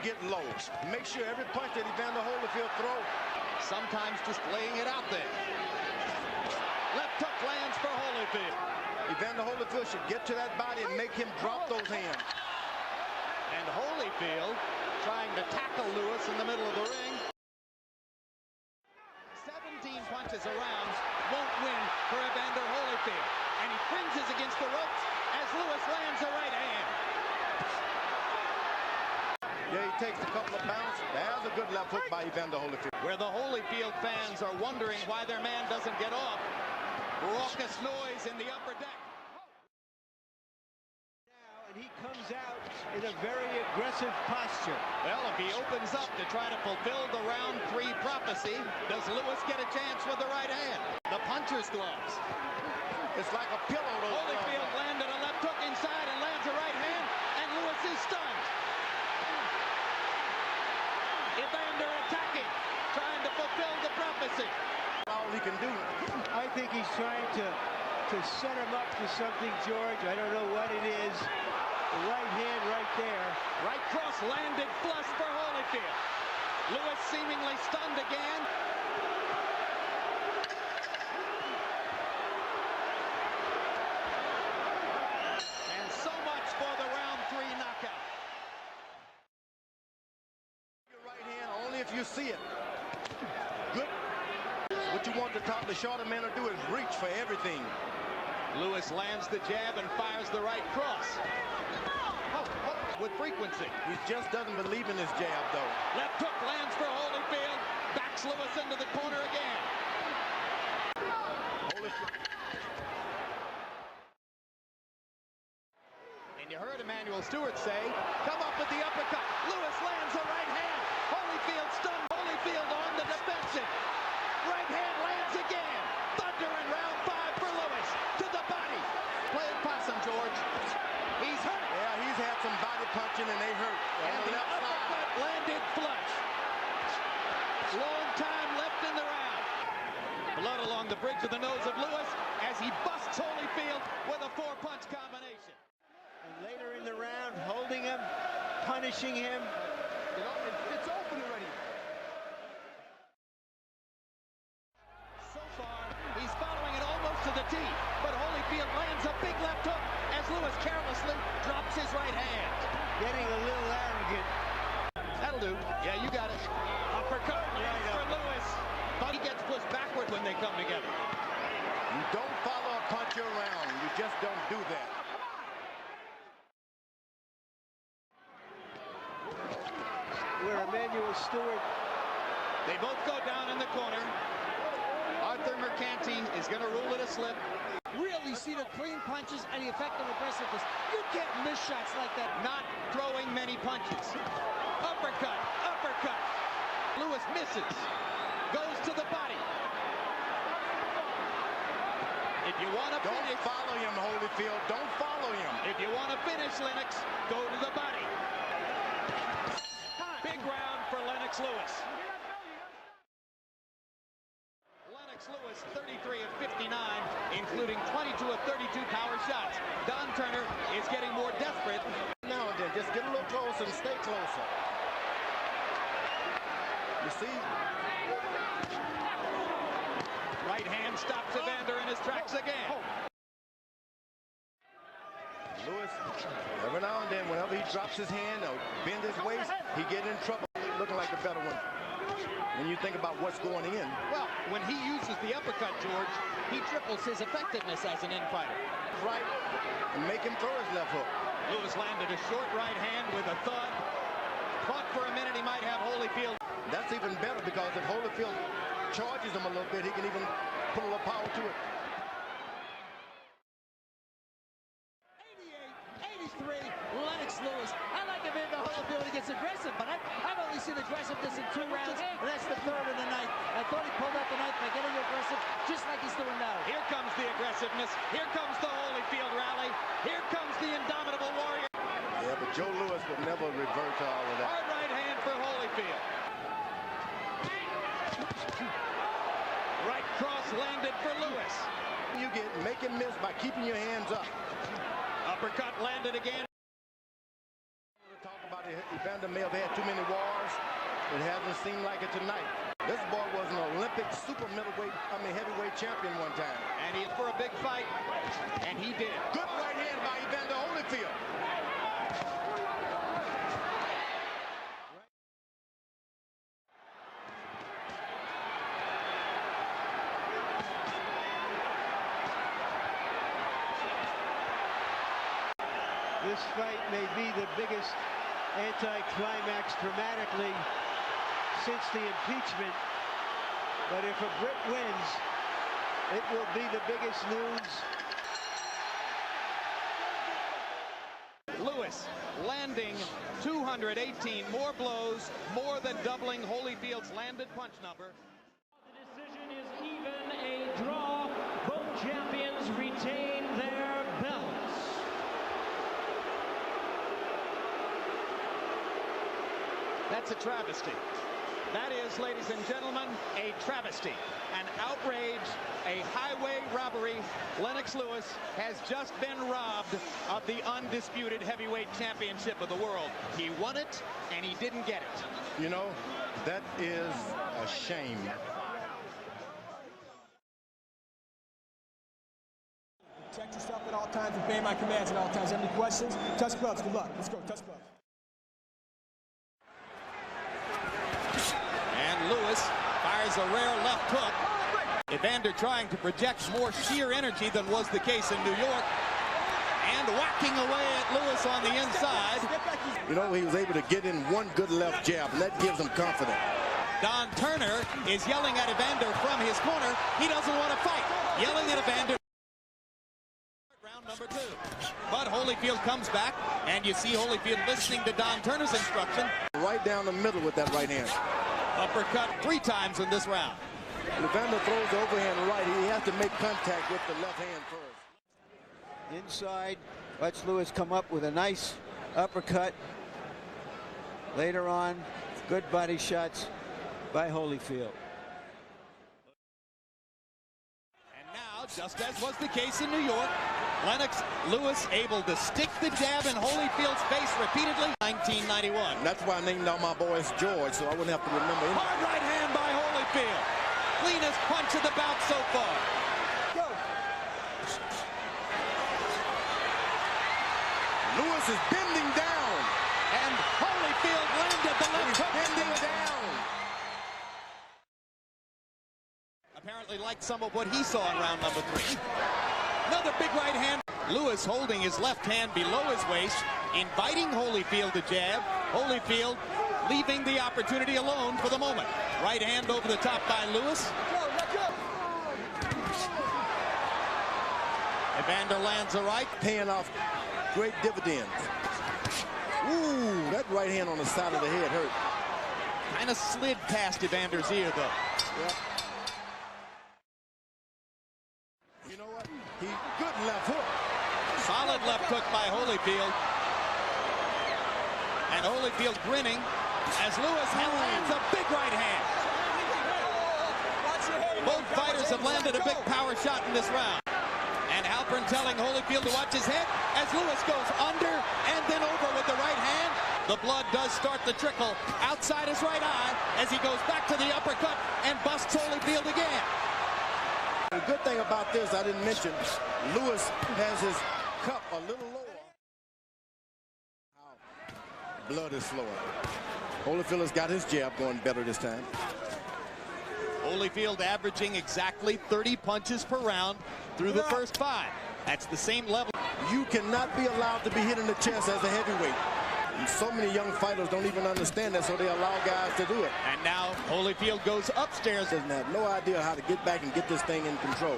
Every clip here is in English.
get low. Make sure every punch that Evander Holyfield throws. Sometimes just laying it out there. Left hook lands for Holyfield. Evander Holyfield should get to that body and make him drop those hands. And Holyfield trying to tackle Lewis in the middle of the ring. 17 punches around won't win for Evander Holyfield. And he cringes against the ropes as Lewis lands a right hand. Yeah, he takes a couple of bounces. There's a good left hook by Evander Holyfield. Where the Holyfield fans are wondering why their man doesn't get off. Raucous noise in the upper deck. Now, and he comes out in a very aggressive posture. Well, if he opens up to try to fulfill the round 3 prophecy, does Lewis get a chance with the right hand? The puncher's gloves. It's like a pillow. Holyfield landed a left hook inside and lands a right hand, and Lewis is stunned. Evander attacking, trying to fulfill the prophecy. All he can do. I think he's trying to set him up for something, George. I don't know what it is. The right hand right there. Right cross landed flush for Holyfield. Lewis seemingly stunned again. And so much for the round 3 knockout. Your right hand only if you see it. Good. What you want the shorter man to do is reach for everything. Lewis lands the jab and fires the right cross. With frequency. He just doesn't believe in his jab, though. Left hook lands for Holyfield. Backs Lewis into the corner again. Holyfield. And you heard Emmanuel Stewart say, come up with the uppercut. Lewis lands a right hand. Holyfield stunned. Holyfield on the defensive. Right hand lands again. Thunder in round 5 for Lewis. To the body. Play it possum, George. He's hurt. Yeah, he's had some body punching and they hurt. And the uppercut landed flush. Long time left in the round. Blood along the bridge of the nose of Lewis as he busts Holyfield with a 4-punch combination. And later in the round, holding him, punishing him. You know, it's open already. So far, he's following it almost to the tee, but Holyfield lands a big left hook as Lewis carelessly drops his right hand. Getting a little arrogant. That'll do. Yeah, you got it. Uppercut lands for Lewis, but he gets pushed backward when they come together. You don't follow a puncher around. You just don't do that. Where Emmanuel Stewart. They both go down in the corner. Arthur Mercanti is going to rule it a slip. Really see the clean punches and the effective aggressiveness. You can't miss shots like that. Not throwing many punches. Uppercut, uppercut. Lewis misses. Goes to the body. If you want to finish... Don't follow him, Holyfield. Don't follow him. If you want to finish Lennox, go to the body. Big round for Lennox Lewis. Lewis 33 of 59, including 22 of 32 power shots. Don Turner is getting more desperate. Now and then, just get a little closer and stay closer. You see? Right hand stops Evander in his tracks again. Lewis, every now and then, whenever he drops his hand or bend his waist, he get in trouble, looking like a better one. When you think about what's going in. Well, when he uses the uppercut, George, he triples his effectiveness as an in-fighter. Right, and make him throw his left hook. Lewis landed a short right hand with a thud. Thought for a minute he might have Holyfield. That's even better because if Holyfield charges him a little bit, he can even put a little power to it. 88, 83, Lennox Lewis. I like Evander Holyfield. He gets aggressive, but I've only seen aggressiveness in 2 rounds, and that's the 3rd of the night. I thought he pulled out the knife by getting aggressive, just like he's doing now. Here comes the aggressiveness. Here comes the Holyfield rally. Here comes the indomitable warrior. Yeah, but Joe Lewis would never revert to all of that. Hard right hand for Holyfield. Right cross landed for Lewis. You make him miss by keeping your hands up. Uppercut landed again. Talk about Evander may have had too many wars. It hasn't seemed like it tonight. This boy was an Olympic heavyweight champion one time. And he's for a big fight, and he did. Good right hand by Evander Holyfield. This fight may be the biggest anticlimax dramatically since the impeachment, but if a Brit wins, it will be the biggest news. Lewis landing 218 more blows, more than doubling Holyfield's landed punch number. The decision is even, a draw. Both champions retain their belts. That's a travesty. That is, ladies and gentlemen, a travesty, an outrage, a highway robbery. Lennox Lewis has just been robbed of the undisputed heavyweight championship of the world. He won it, and he didn't get it. You know, that is a shame. Protect yourself at all times, obey my commands at all times. Have any questions? Touch gloves. Good luck. Let's go. Touch gloves. Lewis fires a rare left hook. Evander trying to project more sheer energy than was the case in New York. And whacking away at Lewis on the inside. You know, he was able to get in one good left jab, and that gives him confidence. Don Turner is yelling at Evander from his corner. He doesn't want to fight. Yelling at Evander. Round number 2. But Holyfield comes back, and you see Holyfield listening to Don Turner's instruction. Right down the middle with that right hand. Uppercut 3 times in this round. Evander throws the overhand right. He has to make contact with the left hand first. Inside, lets Lewis come up with a nice uppercut. Later on, good body shots by Holyfield. And now, just as was the case in New York, Lennox Lewis able to stick the jab in Holyfield's face repeatedly. 1991. And that's why I named out my boy as George, so I wouldn't have to remember anything. Hard right hand by Holyfield. Cleanest punch of the bout so far. Go. Lewis is bending down. And Holyfield landed the left hook. Bending down. Apparently liked some of what he saw in round number 3. Another big right hand. Lewis holding his left hand below his waist, inviting Holyfield to jab. Holyfield leaving the opportunity alone for the moment. Right hand over the top by Lewis. Evander lands a right. Paying off great dividends. Ooh, that right hand on the side of the head hurt. Kind of slid past Evander's ear, though. Yep. You know what? Good left hook. Solid left hook by Holyfield. And Holyfield grinning as Lewis lands a big right hand. Both fighters have landed a big power shot in this round. And Halpern telling Holyfield to watch his head as Lewis goes under and then over with the right hand. The blood does start to trickle outside his right eye as he goes back to the uppercut and busts Holyfield again. The good thing about this, I didn't mention, Lewis has his cup a little lower. Blood is flowing. Holyfield has got his jab going better this time. Holyfield averaging exactly 30 punches per round through the first 5. That's the same level. You cannot be allowed to be hit in the chest as a heavyweight. And so many young fighters don't even understand that, so they allow guys to do it. And now Holyfield goes upstairs. Doesn't have no idea how to get back and get this thing in control.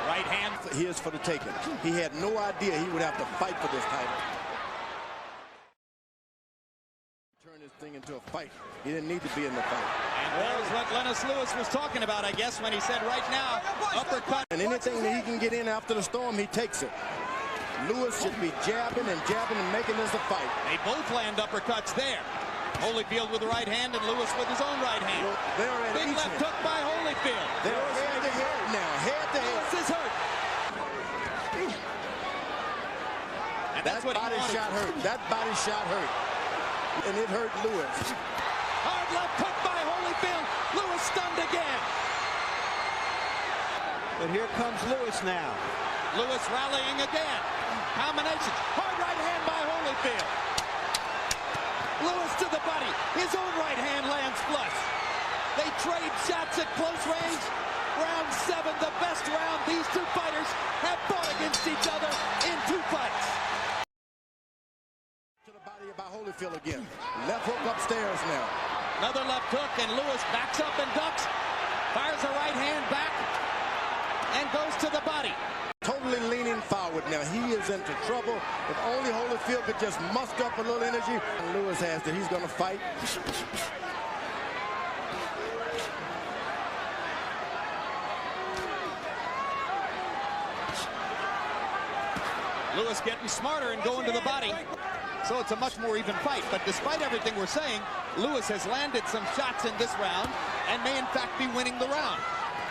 Right hand. Here's for the taking. He had no idea he would have to fight for this title. Turn this thing into a fight. He didn't need to be in the fight. And there's what Lennox Lewis was talking about, I guess, when he said right now, uppercut. And anything that he can get in after the storm, he takes it. Lewis should be jabbing and making this a fight. They both land uppercuts there. Holyfield with the right hand and Lewis with his own right hand. Well, they're at big each left hand. hook by Holyfield. They're head to head now, head to head. Lewis is hurt. That's what he wanted. That body shot hurt. That body shot hurt. And it hurt Lewis. Hard left hook by Holyfield. Lewis stunned again. But here comes Lewis now. Lewis rallying again. Combination. Hard right hand by Holyfield. Lewis to the body. His own right hand lands flush. They trade shots at close range. Round 7, the best round these two fighters have fought against each other in 2 fights. To the body by Holyfield again. Left hook upstairs now. Another left hook, and Lewis backs up and ducks. Fires a right hand back and goes to the body. Totally leaning forward now. He is into trouble. If only Holyfield could just muster up a little energy. And Lewis has that he's going to fight. Lewis getting smarter and going to the body. So it's a much more even fight. But despite everything we're saying, Lewis has landed some shots in this round and may in fact be winning the round,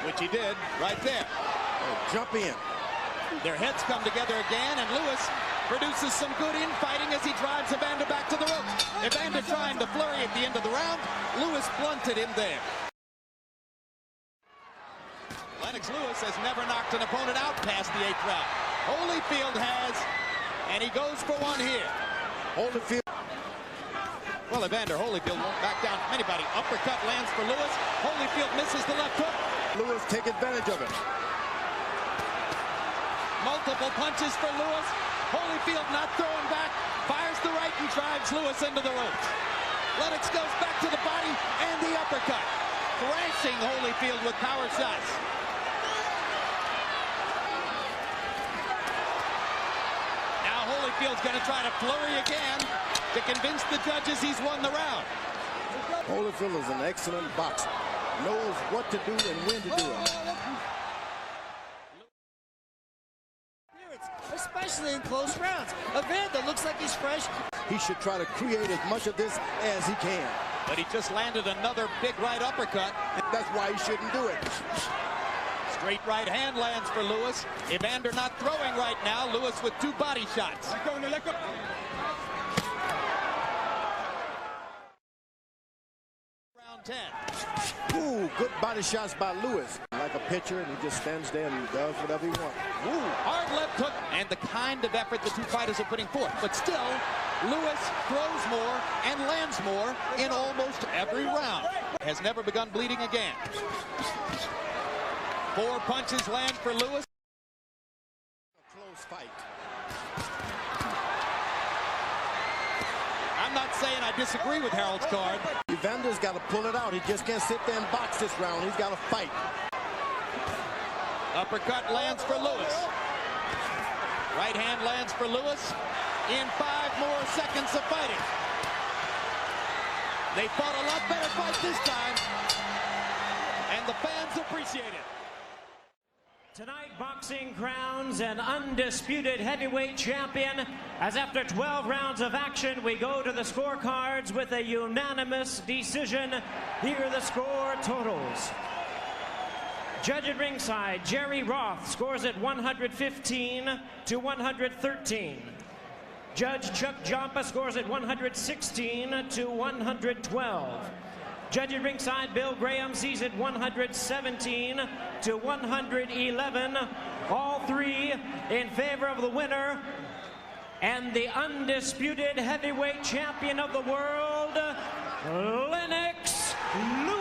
which he did right there. Oh, jump in. Their heads come together again, and Lewis produces some good infighting as he drives Evander back to the ropes. Evander trying to flurry at the end of the round. Lewis blunted him there. Lennox Lewis has never knocked an opponent out past the 8th round. Holyfield has, and he goes for one here. Holyfield. Well, Evander Holyfield won't back down from anybody. Uppercut lands for Lewis. Holyfield misses the left hook. Lewis take advantage of it. Multiple punches for Lewis. Holyfield not throwing back. Fires the right and drives Lewis into the ropes. Lennox goes back to the body and the uppercut. Thrashing Holyfield with power shots. Now Holyfield's going to try to flurry again to convince the judges he's won the round. Holyfield is an excellent boxer. Knows what to do and when to do it. Especially in close rounds. Evander looks like he's fresh. He should try to create as much of this as he can. But he just landed another big right uppercut. That's why he shouldn't do it. Straight right hand lands for Lewis. Evander not throwing right now. Lewis with 2 body shots. Round 10. Ooh, good body shots by Lewis. Like a pitcher, and he just stands there and does whatever he wants. Ooh, hard left hook, and the kind of effort the two fighters are putting forth. But still, Lewis throws more and lands more in almost every round. Has never begun bleeding again. 4 punches land for Lewis. A close fight. I'm not saying I disagree with Harold's card. Evander's got to pull it out. He just can't sit there and box this round. He's got to fight. Uppercut lands for Lewis. Right hand lands for Lewis in 5 more seconds of fighting. They fought a lot better fight this time, and the fans appreciate it. Tonight, boxing crowns an undisputed heavyweight champion, as after 12 rounds of action, we go to the scorecards with a unanimous decision. Here are the score totals. Judge at ringside, Jerry Roth scores at 115 to 113. Judge Chuck Joppa scores at 116 to 112. Judge at ringside, Bill Graham sees it 117 to 111. All 3 in favor of the winner and the undisputed heavyweight champion of the world, Lennox Lewis.